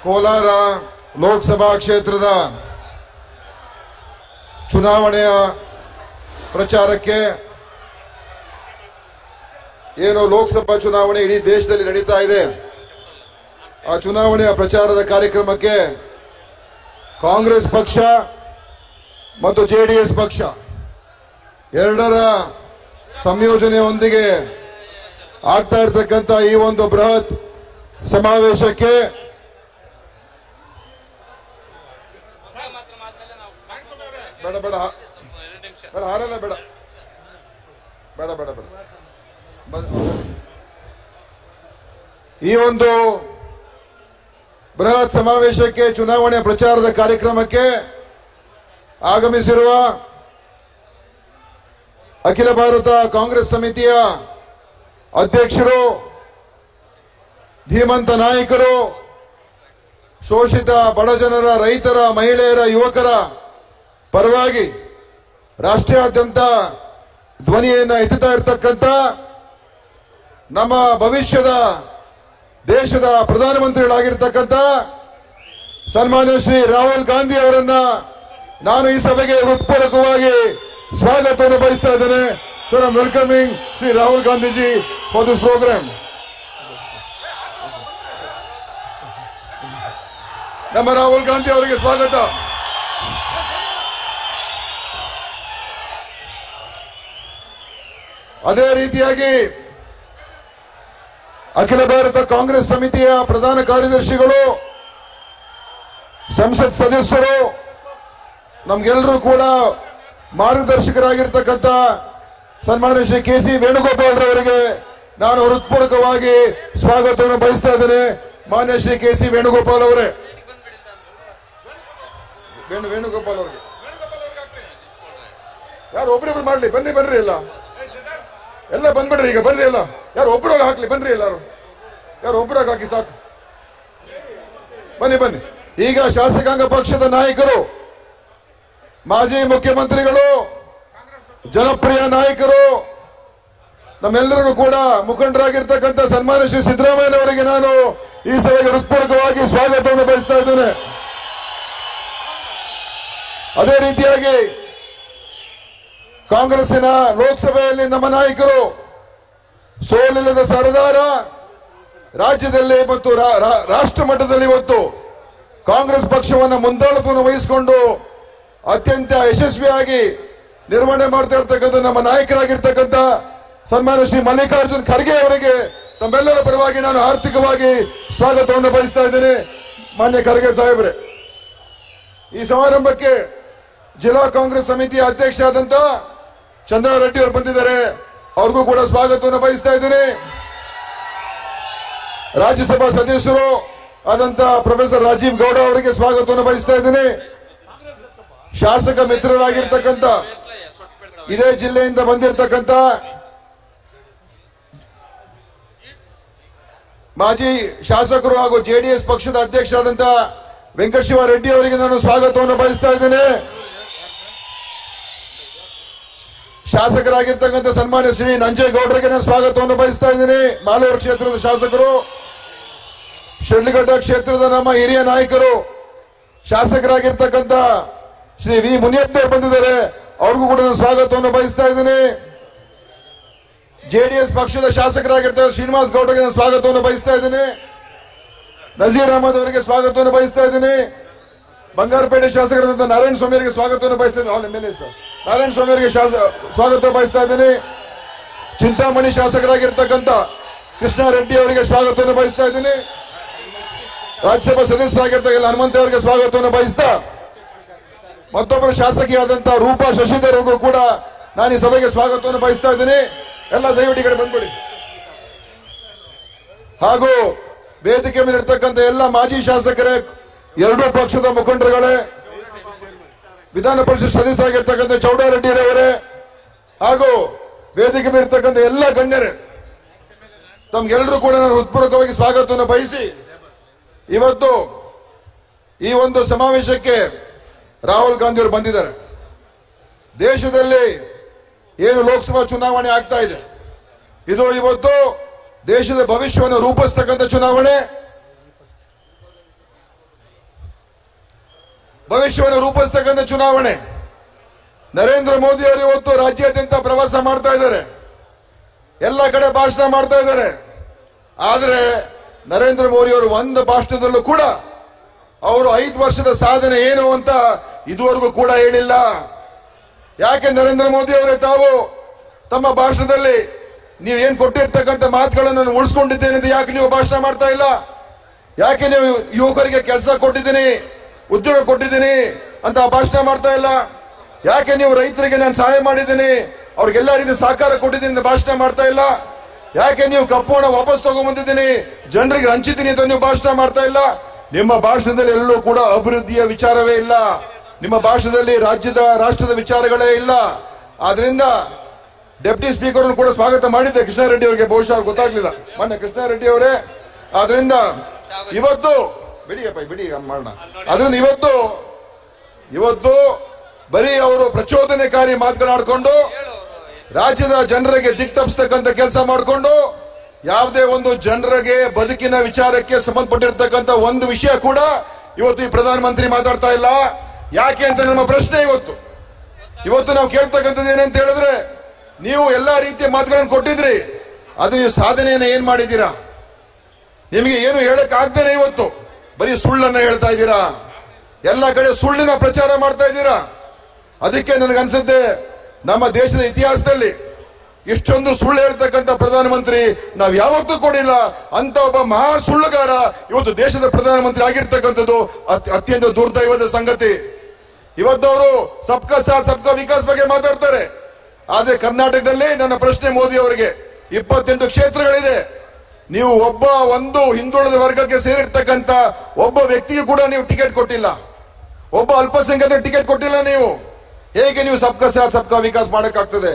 ಕೋಲಾರ ಲೋಕಸಭಾ ಕ್ಷೇತ್ರದ ಚುನಾವಣೆಯ ಪ್ರಚಾರಕ್ಕೆ ಏನು ಲೋಕಸಭಾ ಚುನಾವಣೆ ಇಡೀ ದೇಶದಲ್ಲಿ ನಡೀತಾ ಇದೆ, ಆ ಚುನಾವಣೆಯ ಪ್ರಚಾರದ ಕಾರ್ಯಕ್ರಮಕ್ಕೆ ಕಾಂಗ್ರೆಸ್ ಪಕ್ಷ ಮತ್ತು ಜೆಡಿಎಸ್ ಪಕ್ಷ ಎರಡರ ಸಂಯೋಜನೆಯೊಂದಿಗೆ ಆಗ್ತಾ ಇರತಕ್ಕಂತ ಈ ಒಂದು ಬೃಹತ್ ಸಮಾವೇಶಕ್ಕೆ ಬೇಡ ಬೇಡ ಬೇಡ ಹಾರಲ್ಲ ಬೇಡ ಬೇಡ ಬೇಡ ಬೇಡ ಈ ಒಂದು ಬೃಹತ್ ಸಮಾವೇಶಕ್ಕೆ ಚುನಾವಣೆ ಪ್ರಚಾರದ ಕಾರ್ಯಕ್ರಮಕ್ಕೆ ಆಗಮಿಸಿರುವ ಅಖಿಲ ಭಾರತ ಕಾಂಗ್ರೆಸ್ ಸಮಿತಿಯ ಅಧ್ಯಕ್ಷರು, ಧೀಮಂತ ನಾಯಕರು, ಶೋಷಿತ ಬಡಜನರ, ರೈತರ, ಮಹಿಳೆಯರ, ಯುವಕರ ಪರವಾಗಿ ರಾಷ್ಟ್ರಾದ್ಯಂತ ಧ್ವನಿಯನ್ನ ಎತ್ತುತ್ತಾ ಇರತಕ್ಕಂತ ನಮ್ಮ ಭವಿಷ್ಯದ ದೇಶದ ಪ್ರಧಾನಮಂತ್ರಿಗಳಾಗಿರ್ತಕ್ಕಂಥ ಸನ್ಮಾನ್ಯ ಶ್ರೀ ರಾಹುಲ್ ಗಾಂಧಿ ಅವರನ್ನ ನಾನು ಈ ಸಭೆಗೆ ಹೃತ್ಪೂರ್ವಕವಾಗಿ ಸ್ವಾಗತವನ್ನು ಬಯಸ್ತಾ ಇದ್ದೇನೆ. Sir, I am welcoming Shri Rahul Gandhiji for this programme. ನಮ್ಮ ರಾಹುಲ್ ಗಾಂಧಿ ಅವರಿಗೆ ಸ್ವಾಗತ. ಅದೇ ರೀತಿಯಾಗಿ ಅಖಿಲ ಭಾರತ ಕಾಂಗ್ರೆಸ್ ಸಮಿತಿಯ ಪ್ರಧಾನ ಕಾರ್ಯದರ್ಶಿಗಳು, ಸಂಸತ್ ಸದಸ್ಯರು, ನಮ್ಗೆಲ್ಲರೂ ಕೂಡ ಮಾರ್ಗದರ್ಶಕರಾಗಿರ್ತಕ್ಕಂಥ ಸನ್ಮಾನ್ಯ ಶ್ರೀ ಕೆ.ಸಿ. ವೇಣುಗೋಪಾಲ್ ರವರಿಗೆ ನಾನು ಹೃತ್ಪೂರ್ವಕವಾಗಿ ಸ್ವಾಗತವನ್ನು ಬಯಸ್ತಾ ಇದ್ದೇನೆ. ಮಾನ್ಯ ಶ್ರೀ ಕೆ.ಸಿ. ವೇಣುಗೋಪಾಲ್ ಅವರೇ, ವೇಣುಗೋಪಾಲ್ ಅವರಿಗೆ ಯಾರು ಒಬ್ಬರಿಬ್ರು ಮಾಡ್ಲಿ, ಬನ್ರಿ ಎಲ್ಲ ಬಂದ್ಬಿಡ್ರಿ, ಈಗ ಬರ್ರಿ, ಎಲ್ಲ ಯಾರು ಒಬ್ಬರಾಗ ಹಾಕ್ಲಿ, ಬನ್ರಿ, ಎಲ್ಲಾರು ಯಾರು ಒಬ್ಬರಾಗ ಹಾಕಿ ಸಾಕು, ಬನ್ನಿ. ಈಗ ಶಾಸಕಾಂಗ ಪಕ್ಷದ ನಾಯಕರು, ಮಾಜಿ ಮುಖ್ಯಮಂತ್ರಿಗಳು, ಜನಪ್ರಿಯ ನಾಯಕರು, ನಮ್ಮೆಲ್ಲರಿಗೂ ಕೂಡ ಮುಖಂಡರಾಗಿರ್ತಕ್ಕಂಥ ಸನ್ಮಾನ್ಯ ಶ್ರೀ ಸಿದ್ದರಾಮಯ್ಯನವರಿಗೆ ನಾನು ಈ ಸಭೆಗೆ ಹೃತ್ಪೂರ್ವಕವಾಗಿ ಸ್ವಾಗತವನ್ನು ಬಯಸ್ತಾ ಇದ್ದೇನೆ. ಅದೇ ರೀತಿಯಾಗಿ ಕಾಂಗ್ರೆಸ್ಸಿನ ಲೋಕಸಭೆಯಲ್ಲಿ ನಮ್ಮ ನಾಯಕರು, ಸೋಲಿಲ್ಲದ ಸರದಾರ, ರಾಜ್ಯದಲ್ಲಿ ಮತ್ತು ರಾಷ್ಟ್ರ ಮಟ್ಟದಲ್ಲಿ ಇವತ್ತು ಕಾಂಗ್ರೆಸ್ ಪಕ್ಷವನ್ನು ಮುಂದಾಳತ್ವವನ್ನು ವಹಿಸಿಕೊಂಡು ಅತ್ಯಂತ ಯಶಸ್ವಿಯಾಗಿ ನಿರ್ವಹಣೆ ಮಾಡ್ತಾ ಇರ್ತಕ್ಕಂಥ ನಮ್ಮ ನಾಯಕರಾಗಿರ್ತಕ್ಕಂಥ ಸನ್ಮಾನ್ಯ ಶ್ರೀ ಮಲ್ಲಿಕಾರ್ಜುನ್ ಖರ್ಗೆ ಅವರಿಗೆ ತಮ್ಮೆಲ್ಲರ ಪರವಾಗಿ ನಾನು ಆರ್ಥಿಕವಾಗಿ ಸ್ವಾಗತವನ್ನು ಬಯಸ್ತಾ ಇದ್ದೇನೆ. ಮಾನ್ಯ ಖರ್ಗೆ ಸಾಹೇಬ್ರೆ, ಈ ಸಮಾರಂಭಕ್ಕೆ ಜಿಲ್ಲಾ ಕಾಂಗ್ರೆಸ್ ಸಮಿತಿಯ ಅಧ್ಯಕ್ಷ ಆದಂತ ಚಂದ್ರಾರೆಡ್ಡಿ ಅವರು ಬಂದಿದ್ದಾರೆ, ಅವ್ರಿಗೂ ಕೂಡ ಸ್ವಾಗತವನ್ನು ಬಯಸ್ತಾ ಇದ್ದೀನಿ. ರಾಜ್ಯಸಭಾ ಸದಸ್ಯರು ಆದಂತ ಪ್ರೊಫೆಸರ್ ರಾಜೀವ್ ಗೌಡ ಅವರಿಗೆ ಸ್ವಾಗತವನ್ನು ಬಯಸ್ತಾ ಇದ್ದೀನಿ. ಶಾಸಕ ಮಿತ್ರರಾಗಿರ್ತಕ್ಕಂಥ ಇದೇ ಜಿಲ್ಲೆಯಿಂದ ಬಂದಿರತಕ್ಕಂಥ ಮಾಜಿ ಶಾಸಕರು ಹಾಗೂ ಜೆಡಿಎಸ್ ಪಕ್ಷದ ಅಧ್ಯಕ್ಷರಾದಂತ ವೆಂಕಟಶಿವ ರೆಡ್ಡಿ ಅವರಿಗೆ ನಾನು ಸ್ವಾಗತವನ್ನು ಬಯಸ್ತಾ ಇದ್ದೇನೆ. ಶಾಸಕರಾಗಿರ್ತಕ್ಕಂಥ ಸನ್ಮಾನ್ಯ ಶ್ರೀ ನಂಜೇಗೌಡರಿಗೆ ನಾನು ಸ್ವಾಗತವನ್ನು ಬಯಸ್ತಾ ಇದ್ದೀನಿ. ಮಾಲೂರು ಕ್ಷೇತ್ರದ ಶಾಸಕರು, ಶಿಡ್ಲಘಟ್ಟ ಕ್ಷೇತ್ರದ ನಮ್ಮ ಹಿರಿಯ ನಾಯಕರು, ಶಾಸಕರಾಗಿರ್ತಕ್ಕಂಥ ಶ್ರೀ ವಿ ಮುನಿಯಪ್ಪನವರು ಬಂದಿದ್ದಾರೆ, ಅವ್ರಿಗೂ ಕೂಡ ನಾನು ಸ್ವಾಗತವನ್ನು ಬಯಸ್ತಾ ಇದ್ದೀನಿ. ಜೆಡಿಎಸ್ ಪಕ್ಷದ ಶಾಸಕರಾಗಿರ್ತಕ್ಕಂಥ ಶ್ರೀನಿವಾಸ್ ಗೌಡರಿಗೆ ನಾನು ಸ್ವಾಗತವನ್ನು ಬಯಸ್ತಾ ಇದ್ದೀನಿ. ನಜೀರ್ ಅಹಮದ್ ಅವರಿಗೆ ಸ್ವಾಗತವನ್ನು ಬಯಸ್ತಾ ಇದ್ದೀನಿ. ಬಂಗಾರಪೇಟೆ ಶಾಸಕರಾದಂಥ ನಾರಾಯಣ ಸ್ವಾಮಿ ಅವರಿಗೆ ಸ್ವಾಗತವನ್ನು ಬಯಸ್ತಾ ಇದ್ದೀನಿ. ನಾರಾಯಣ ಸ್ವಾಮಿ ಅವರಿಗೆ ಸ್ವಾಗತ ಬಯಸ್ತಾ ಇದ್ದೀನಿ. ಚಿಂತಾಮಣಿ ಶಾಸಕರಾಗಿರ್ತಕ್ಕಂಥ ಕೃಷ್ಣಾರೆಡ್ಡಿ ಅವರಿಗೆ ಸ್ವಾಗತವನ್ನು ಬಯಸ್ತಾ ಇದ್ದೀನಿ. ರಾಜ್ಯಸಭಾ ಸದಸ್ಯರಾಗಿರ್ತಕ್ಕಂಥ ಹನುಮಂತ ಅವರಿಗೆ ಸ್ವಾಗತವನ್ನು ಬಯಸ್ತಾ, ಮತ್ತೊಬ್ಬರು ಶಾಸಕಿಯಾದಂತಹ ರೂಪಾ ಶಶಿಧರ್ ಅವರಿಗೂ ಕೂಡ ನಾನು ಈ ಸಭೆಗೆ ಸ್ವಾಗತವನ್ನು ಬಯಸ್ತಾ ಇದ್ದೀನಿ. ಎಲ್ಲ ದಯವಿಟ್ಟು ಕಡೆ ಬಂದ್ಬಿಡಿ. ಹಾಗೂ ವೇದಿಕೆ ಮೇಲೆ ಇರ್ತಕ್ಕಂಥ ಎಲ್ಲ ಮಾಜಿ ಶಾಸಕರೇ, ಎರಡೂ ಪಕ್ಷದ ಮುಖಂಡರುಗಳೇ, ವಿಧಾನ ಪರಿಷತ್ ಸದಸ್ಯರಾಗಿರ್ತಕ್ಕಂಥ ಚೌಡಾರೆಡ್ಡಿರವರೇ, ಹಾಗೂ ವೇದಿಕೆ ಮೇಲೆ ಇರ್ತಕ್ಕಂಥ ಎಲ್ಲ ಗಣ್ಯರೇ, ತಮ್ಗೆಲ್ಲರೂ ಕೂಡ ನಾನು ಹೃತ್ಪೂರ್ವಕವಾಗಿ ಸ್ವಾಗತವನ್ನು ಬಯಸಿ, ಇವತ್ತು ಈ ಒಂದು ಸಮಾವೇಶಕ್ಕೆ ರಾಹುಲ್ ಗಾಂಧಿ ಅವರು ಬಂದಿದ್ದಾರೆ. ದೇಶದಲ್ಲಿ ಏನು ಲೋಕಸಭಾ ಚುನಾವಣೆ ಆಗ್ತಾ ಇದೆ, ಇದು ಇವತ್ತು ದೇಶದ ಭವಿಷ್ಯವನ್ನು ರೂಪಿಸತಕ್ಕಂಥ ಚುನಾವಣೆ. ಭವಿಷ್ಯವನ್ನು ರೂಪಿಸ್ತಕ್ಕಂಥ ಚುನಾವಣೆ. ನರೇಂದ್ರ ಮೋದಿ ಅವರು ಇವತ್ತು ರಾಜ್ಯಾದ್ಯಂತ ಪ್ರವಾಸ ಮಾಡ್ತಾ ಇದ್ದಾರೆ, ಎಲ್ಲ ಕಡೆ ಭಾಷಣ ಮಾಡ್ತಾ ಇದ್ದಾರೆ. ಆದರೆ ನರೇಂದ್ರ ಮೋದಿ ಅವರು ಒಂದು ಭಾಷಣದಲ್ಲೂ ಕೂಡ ಅವರು 5 ವರ್ಷದ ಸಾಧನೆ ಏನು ಅಂತ ಇದುವರೆಗೂ ಕೂಡ ಹೇಳಿಲ್ಲ. ಯಾಕೆ ನರೇಂದ್ರ ಮೋದಿ ಅವರೇ ತಾವು ತಮ್ಮ ಭಾಷಣದಲ್ಲಿ ನೀವೇನ್ ಕೊಟ್ಟಿರ್ತಕ್ಕಂಥ ಮಾತುಗಳನ್ನು ನಾನು ಉಳಿಸ್ಕೊಂಡಿದ್ದೇನೆ ಅಂತ ಯಾಕೆ ನೀವು ಭಾಷಣ ಮಾಡ್ತಾ ಇಲ್ಲ? ಯಾಕೆ ನೀವು ಯುವಕರಿಗೆ ಕೆಲಸ ಕೊಟ್ಟಿದ್ದೀನಿ, ಉದ್ಯೋಗ ಕೊಟ್ಟಿದ್ದೀನಿ ಅಂತ ಭಾಷಣ ಮಾಡ್ತಾ ಇಲ್ಲ? ಯಾಕೆ ನೀವು ರೈತರಿಗೆ ನಾನು ಸಹಾಯ ಮಾಡಿದ್ದೀನಿ, ಅವ್ರಿಗೆಲ್ಲ ರೀತಿ ಸಹಕಾರ ಕೊಟ್ಟಿದ್ದೀನಿ ಅಂತ ಭಾಷಣ ಮಾಡ್ತಾ ಇಲ್ಲ? ಯಾಕೆ ನೀವು ಕಪ್ಪು ಹಣ ವಾಪಸ್ ತಗೊಂಡ್ಬಂದಿದ್ದೀನಿ, ಜನರಿಗೆ ಹಂಚಿದ್ದೀನಿ ಅಂತ ನೀವು ಭಾಷಣ ಮಾಡ್ತಾ ಇಲ್ಲ? ನಿಮ್ಮ ಭಾಷಣದಲ್ಲಿ ಎಲ್ಲೂ ಕೂಡ ಅಭಿವೃದ್ಧಿಯ ವಿಚಾರವೇ ಇಲ್ಲ. ನಿಮ್ಮ ಭಾಷಣದಲ್ಲಿ ರಾಷ್ಟ್ರದ ವಿಚಾರಗಳೇ ಇಲ್ಲ. ಆದ್ರಿಂದ ಡೆಪ್ಟಿ ಸ್ಪೀಕರ್ ಕೂಡ ಸ್ವಾಗತ ಮಾಡಿದ್ದೆ ಕೃಷ್ಣಾರೆಡ್ಡಿ ಅವರಿಗೆ, ಬಹುಶಃ ಗೊತ್ತಾಗ್ಲಿಲ್ಲ ಮೊನ್ನೆ ಕೃಷ್ಣಾರೆಡ್ಡಿ ಅವರೇ. ಆದ್ರಿಂದ ಇವತ್ತು ಬಿಡಿ ಮಾಡೋಣ. ಆದ್ರಿಂದ ಇವತ್ತು ಬರೀ ಅವರು ಪ್ರಚೋದನೆಕಾರಿ ಮಾತುಗಳಾಡ್ಕೊಂಡು ರಾಜ್ಯದ ಜನರಿಗೆ ದಿಕ್ತಪ್ಪಿಸ್ತಕ್ಕಂಥ ಕೆಲಸ ಮಾಡಿಕೊಂಡು ಯಾವುದೇ ಒಂದು ಜನರಿಗೆ ಬದುಕಿನ ವಿಚಾರಕ್ಕೆ ಸಂಬಂಧಪಟ್ಟಿರ್ತಕ್ಕಂಥ ಒಂದು ವಿಷಯ ಕೂಡ ಇವತ್ತು ಈ ಪ್ರಧಾನಮಂತ್ರಿ ಮಾತಾಡ್ತಾ ಇಲ್ಲ. ಯಾಕೆ ಅಂತ ನಮ್ಮ ಪ್ರಶ್ನೆ. ಇವತ್ತು ನಾವು ಕೇಳ್ತಕ್ಕಂಥದ್ದು ಏನಂತ ಹೇಳಿದ್ರೆ, ನೀವು ಎಲ್ಲಾ ರೀತಿಯ ಮಾತುಗಳನ್ನು ಕೊಟ್ಟಿದ್ರಿ, ಅದು ನೀವು ಸಾಧನೆಯನ್ನ ಏನ್ ಮಾಡಿದ್ದೀರಾ? ನಿಮಗೆ ಏನು ಹೇಳಕ್ ಆಗ್ದೇನೆ ಇವತ್ತು ಬರೀ ಸುಳ್ಳನ್ನ ಹೇಳ್ತಾ ಇದ್ದೀರಾ, ಎಲ್ಲ ಕಡೆ ಸುಳ್ಳಿನ ಪ್ರಚಾರ ಮಾಡ್ತಾ ಇದ್ದೀರಾ. ಅದಕ್ಕೆ ನನಗನ್ಸುತ್ತೆ ನಮ್ಮ ದೇಶದ ಇತಿಹಾಸದಲ್ಲಿ ಇಷ್ಟೊಂದು ಸುಳ್ಳು ಹೇಳ್ತಕ್ಕಂಥ ಪ್ರಧಾನಮಂತ್ರಿ ನಾವು ಯಾವತ್ತೂ ಕೊಡಿಲ್ಲ. ಅಂತ ಒಬ್ಬ ಮಹಾ ಸುಳ್ಳುಗಾರ ಇವತ್ತು ದೇಶದ ಪ್ರಧಾನಮಂತ್ರಿ ಆಗಿರ್ತಕ್ಕಂಥದ್ದು ಅತ್ಯಂತ ದುರ್ದೈವದ ಸಂಗತಿ. ಇವತ್ತವರು ಸಬ್ಕಾ ಸಾಥ್ ಸಬ್ಕಾ ವಿಕಾಸ್ ಬಗ್ಗೆ ಮಾತಾಡ್ತಾರೆ. ಆದ್ರೆ ಕರ್ನಾಟಕದಲ್ಲಿ ನನ್ನ ಪ್ರಶ್ನೆ ಮೋದಿ ಅವರಿಗೆ, 28 ಕ್ಷೇತ್ರಗಳಿದೆ, ನೀವು ಒಂದು ಹಿಂದುಳಿದ ವರ್ಗಕ್ಕೆ ಸೇರಿರ್ತಕ್ಕಂಥ ಒಬ್ಬ ವ್ಯಕ್ತಿಗೆ ಕೂಡ ನೀವು ಟಿಕೆಟ್ ಕೊಟ್ಟಿಲ್ಲ, ಒಬ್ಬ ಅಲ್ಪಸಂಖ್ಯಾತ ಟಿಕೆಟ್ ಕೊಟ್ಟಿಲ್ಲ. ನೀವು ಹೇಗೆ ನೀವು ಸಬ್ಕಾ ಸಾಥ್ ಸಬ್ಕಾ ವಿಕಾಸ್ ಮಾಡಕ್ಕಾಗ್ತದೆ?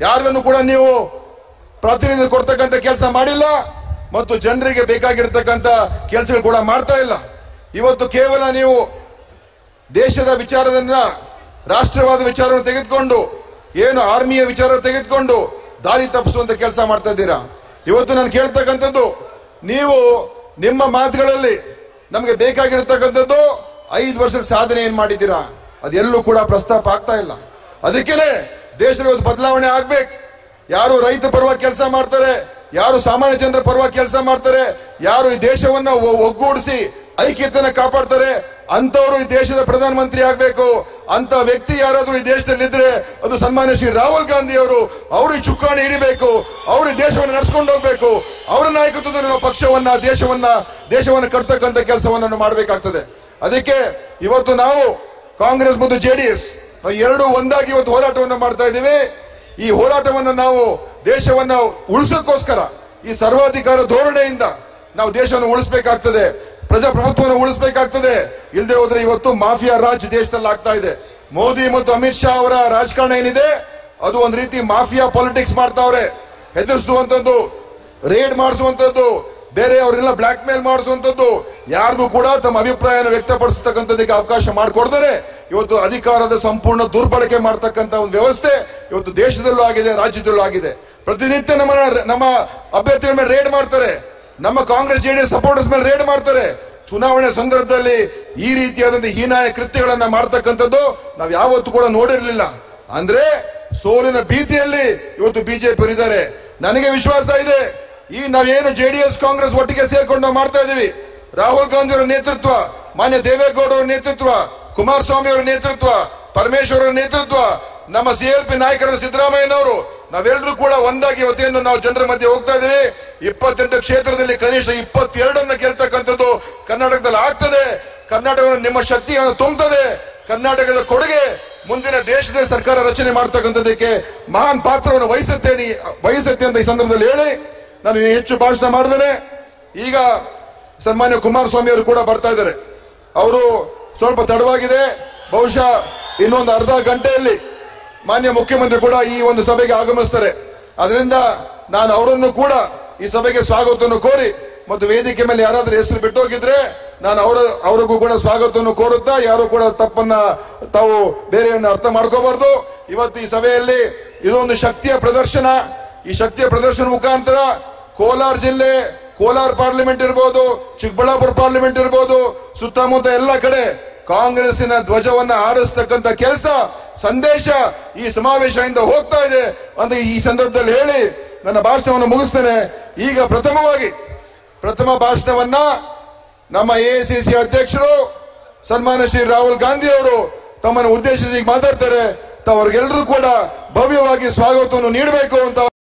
ಯಾರನ್ನು ಕೂಡ ನೀವು ಪ್ರಾತಿನಿಧ್ಯ ಕೊಡ್ತಕ್ಕಂಥ ಕೆಲಸ ಮಾಡಿಲ್ಲ ಮತ್ತು ಜನರಿಗೆ ಬೇಕಾಗಿರ್ತಕ್ಕಂಥ ಕೆಲಸಗಳು ಕೂಡ ಮಾಡ್ತಾ ಇಲ್ಲ. ಇವತ್ತು ಕೇವಲ ನೀವು ದೇಶದ ವಿಚಾರದನ್ನ, ರಾಷ್ಟ್ರವಾದ ವಿಚಾರವನ್ನು ತೆಗೆದುಕೊಂಡು, ಏನು ಆರ್ಮಿಯ ವಿಚಾರ ತೆಗೆದುಕೊಂಡು ದಾರಿ ತಪ್ಪಿಸುವಂತ ಕೆಲಸ ಮಾಡ್ತಾ ಇದ್ದೀರಾ. ಇವತ್ತು ನಾನು ಕೇಳ್ತಕ್ಕಂಥದ್ದು, ನೀವು ನಿಮ್ಮ ಮಾತುಗಳಲ್ಲಿ ನಮಗೆ ಬೇಕಾಗಿರತಕ್ಕಂಥದ್ದು 5 ವರ್ಷದ ಸಾಧನೆ ಏನ್ ಮಾಡಿದ್ದೀರಾ, ಅದೆಲ್ಲೂ ಕೂಡ ಪ್ರಸ್ತಾಪ ಆಗ್ತಾ ಇಲ್ಲ. ಅದಕ್ಕೇನೆ ದೇಶದ ಬದಲಾವಣೆ ಆಗ್ಬೇಕು. ಯಾರು ರೈತ ಪರವಾಗಿ ಕೆಲಸ ಮಾಡ್ತಾರೆ, ಯಾರು ಸಾಮಾನ್ಯ ಜನರ ಪರವಾಗಿ ಕೆಲಸ ಮಾಡ್ತಾರೆ, ಯಾರು ಈ ದೇಶವನ್ನ ಒಗ್ಗೂಡಿಸಿ ಐಕ್ಯತೆಯನ್ನ ಕಾಪಾಡ್ತಾರೆ, ಅಂತವರು ಈ ದೇಶದ ಪ್ರಧಾನಮಂತ್ರಿ ಆಗ್ಬೇಕು. ಅಂತ ವ್ಯಕ್ತಿ ಯಾರಾದ್ರೂ ಈ ದೇಶದಲ್ಲಿ ಇದ್ರೆ ಅದು ಸನ್ಮಾನ್ಯ ಶ್ರೀ ರಾಹುಲ್ ಗಾಂಧಿ ಅವರು. ಅವರು ಈ ಚುಕ್ಕಾಣಿ ಹಿಡಿಬೇಕು, ಅವರು ಈ ದೇಶವನ್ನು ನಡೆಸ್ಕೊಂಡು ಹೋಗ್ಬೇಕು. ಅವರ ನಾಯಕತ್ವದಲ್ಲಿ ನಾವು ಪಕ್ಷವನ್ನ, ದೇಶವನ್ನ ಕಟ್ತಕ್ಕಂಥ ಕೆಲಸವನ್ನು ಮಾಡಬೇಕಾಗ್ತದೆ. ಅದಕ್ಕೆ ಇವತ್ತು ನಾವು ಕಾಂಗ್ರೆಸ್ ಮತ್ತು ಜೆಡಿಎಸ್ ನಾವು ಎರಡೂ ಒಂದಾಗಿ ಇವತ್ತು ಹೋರಾಟವನ್ನು ಮಾಡ್ತಾ ಇದ್ದೀವಿ. ಈ ಹೋರಾಟವನ್ನು ನಾವು ದೇಶವನ್ನ ಉಳಿಸೋಕ್ಕೋಸ್ಕರ ಈ ಸರ್ವಾಧಿಕಾರ ಧೋರಣೆಯಿಂದ ನಾವು ದೇಶವನ್ನು ಉಳಿಸಬೇಕಾಗ್ತದೆ, ಪ್ರಜಾಪ್ರಭುತ್ವವನ್ನು ಉಳಿಸಬೇಕಾಗ್ತದೆ. ಇಲ್ಲದೆ ಹೋದ್ರೆ ಇವತ್ತು ಮಾಫಿಯಾ ರಾಜ್ ದೇಶದಲ್ಲಿ ಆಗ್ತಾ ಇದೆ. ಮೋದಿ ಮತ್ತು ಅಮಿತ್ ಶಾ ಅವರ ರಾಜಕಾರಣ ಏನಿದೆ ಅದು ಒಂದು ರೀತಿ ಮಾಫಿಯಾ ಪಾಲಿಟಿಕ್ಸ್ ಮಾಡ್ತಾವ್ರೆ. ಹೆದರಿಸುವಂತದ್ದು, ರೇಡ್ ಮಾಡಿಸುವಂತದ್ದು, ಬೇರೆಯವರೆಲ್ಲ ಬ್ಲಾಕ್ ಮೇಲ್ ಮಾಡಿಸುವಂತದ್ದು, ಯಾರಿಗೂ ಕೂಡ ತಮ್ಮ ಅಭಿಪ್ರಾಯನ ವ್ಯಕ್ತಪಡಿಸತಕ್ಕಂಥದಕ್ಕೆ ಅವಕಾಶ ಮಾಡಿಕೊಡ್ತಾರೆ. ಇವತ್ತು ಅಧಿಕಾರದ ಸಂಪೂರ್ಣ ದುರ್ಬಳಕೆ ಮಾಡ್ತಕ್ಕಂಥ ಒಂದು ವ್ಯವಸ್ಥೆ ಇವತ್ತು ದೇಶದಲ್ಲೂ ಆಗಿದೆ, ರಾಜ್ಯದಲ್ಲೂ ಆಗಿದೆ. ಪ್ರತಿನಿತ್ಯ ನಮ್ಮ ಅಭ್ಯರ್ಥಿಗಳ ಮೇಲೆ ರೇಡ್ ಮಾಡ್ತಾರೆ, ನಮ್ಮ ಕಾಂಗ್ರೆಸ್ ಜೆಡಿಎಸ್ ಸಪೋರ್ಟರ್ಸ್ ಮೇಲೆ ರೇಡ್ ಮಾಡ್ತಾರೆ. ಚುನಾವಣೆ ಸಂದರ್ಭದಲ್ಲಿ ಈ ರೀತಿಯಾದಂತಹ ಹೀನಾಯ ಕೃತ್ಯಗಳನ್ನ ಮಾಡ್ತಕ್ಕಂಥದ್ದು ನಾವು ಯಾವತ್ತೂ ಕೂಡ ನೋಡಿರ್ಲಿಲ್ಲ. ಅಂದ್ರೆ ಸೋಲಿನ ಭೀತಿಯಲ್ಲಿ ಇವತ್ತು ಬಿಜೆಪಿ ಇದ್ದಾರೆ. ನನಗೆ ವಿಶ್ವಾಸ ಇದೆ, ಈ ನಾವೇನು ಜೆಡಿಎಸ್ ಕಾಂಗ್ರೆಸ್ ಒಟ್ಟಿಗೆ ಸೇರ್ಕೊಂಡು ನಾವು ಮಾಡ್ತಾ ಇದೀವಿ, ರಾಹುಲ್ ಗಾಂಧಿ ಅವರ ನೇತೃತ್ವ, ಮಾನ್ಯ ದೇವೇಗೌಡ ಅವರ ನೇತೃತ್ವ, ಕುಮಾರಸ್ವಾಮಿ ಅವರ ನೇತೃತ್ವ, ಪರಮೇಶ್ವರ್ ಅವರ ನೇತೃತ್ವ, ನಮ್ಮ ಸಿಎಲ್ಪಿ ನಾಯಕರಾದ ಸಿದ್ದರಾಮಯ್ಯನವರು, ನಾವೆಲ್ಲರೂ ಕೂಡ ಒಂದಾಗಿ ಇವತ್ತೇನು ನಾವು ಜನರ ಮಧ್ಯೆ ಹೋಗ್ತಾ ಇದ್ದೀವಿ. 28 ಕ್ಷೇತ್ರದಲ್ಲಿ ಕನಿಷ್ಠ 22 ಗೆಲ್ತಕ್ಕಂಥದ್ದು ಕರ್ನಾಟಕದಲ್ಲಿ ಆಗ್ತದೆ. ಕರ್ನಾಟಕವನ್ನು ನಿಮ್ಮ ಶಕ್ತಿಯನ್ನು ತುಂಬುತ್ತದೆ. ಕರ್ನಾಟಕದ ಕೊಡುಗೆ ಮುಂದಿನ ದೇಶದ ಸರ್ಕಾರ ರಚನೆ ಮಾಡ್ತಕ್ಕಂಥದಕ್ಕೆ ಮಹಾನ್ ಪಾತ್ರವನ್ನು ವಹಿಸುತ್ತೆ ಅಂತ ಈ ಸಂದರ್ಭದಲ್ಲಿ ಹೇಳಿ ನಾನು ಹೆಚ್ಚು ಭಾಷಣ ಮಾಡಿದರೆ, ಈಗ ಸನ್ಮಾನ್ಯ ಕುಮಾರಸ್ವಾಮಿ ಅವರು ಕೂಡ ಬರ್ತಾ ಇದ್ದಾರೆ. ಅವರು ಸ್ವಲ್ಪ ತಡವಾಗಿದೆ, ಬಹುಶಃ ಇನ್ನೊಂದು ಅರ್ಧ ಗಂಟೆಯಲ್ಲಿ ಮಾನ್ಯ ಮುಖ್ಯಮಂತ್ರಿ ಕೂಡ ಈ ಒಂದು ಸಭೆಗೆ ಆಗಮಿಸ್ತಾರೆ. ಅದರಿಂದ ನಾನು ಅವರನ್ನು ಕೂಡ ಈ ಸಭೆಗೆ ಸ್ವಾಗತವನ್ನು ಕೋರಿ ಮತ್ತು ವೇದಿಕೆ ಮೇಲೆ ಯಾರಾದ್ರೂ ಹೆಸರು ಬಿಟ್ಟೋಗಿದ್ರೆ ನಾನು ಅವರಿಗೂ ಕೂಡ ಸ್ವಾಗತವನ್ನು ಕೋರುತ್ತಾ, ಯಾರು ಕೂಡ ತಪ್ಪನ್ನ ತಾವು ಬೇರೆಯನ್ನ ಅರ್ಥ ಮಾಡ್ಕೋಬಾರ್ದು. ಇವತ್ತು ಈ ಸಭೆಯಲ್ಲಿ ಇದೊಂದು ಶಕ್ತಿಯ ಪ್ರದರ್ಶನ. ಈ ಶಕ್ತಿಯ ಪ್ರದರ್ಶನ ಮುಖಾಂತರ ಕೋಲಾರ ಜಿಲ್ಲೆ, ಕೋಲಾರ ಪಾರ್ಲಿಮೆಂಟ್ ಇರ್ಬೋದು, ಚಿಕ್ಕಬಳ್ಳಾಪುರ ಪಾರ್ಲಿಮೆಂಟ್ ಇರ್ಬೋದು, ಸುತ್ತಮುತ್ತ ಎಲ್ಲ ಕಡೆ ಕಾಂಗ್ರೆಸ್ಸಿನ ಧ್ವಜವನ್ನ ಹಾರಿಸ್ತಕ್ಕಂಥ ಕೆಲಸ ಸಂದೇಶ ಈ ಸಮಾವೇಶದಿಂದ ಹೋಗ್ತಾ ಇದೆ ಅಂತ ಈ ಸಂದರ್ಭದಲ್ಲಿ ಹೇಳಿ ನನ್ನ ಭಾಷಣವನ್ನು ಮುಗಿಸ್ತೇನೆ. ಈಗ ಪ್ರಥಮ ಭಾಷಣವನ್ನ ನಮ್ಮ ಎಐಸಿಸಿ ಅಧ್ಯಕ್ಷರು ಸನ್ಮಾನ್ಯ ಶ್ರೀ ರಾಹುಲ್ ಗಾಂಧಿ ಅವರು ತಮ್ಮನ್ನು ಉದ್ದೇಶಿಸಿ ಮಾತಾಡ್ತಾರೆ. ಅವ್ರಿಗೆಲ್ಲರೂ ಕೂಡ ಭವ್ಯವಾಗಿ ಸ್ವಾಗತವನ್ನು ನೀಡಬೇಕು ಅಂತ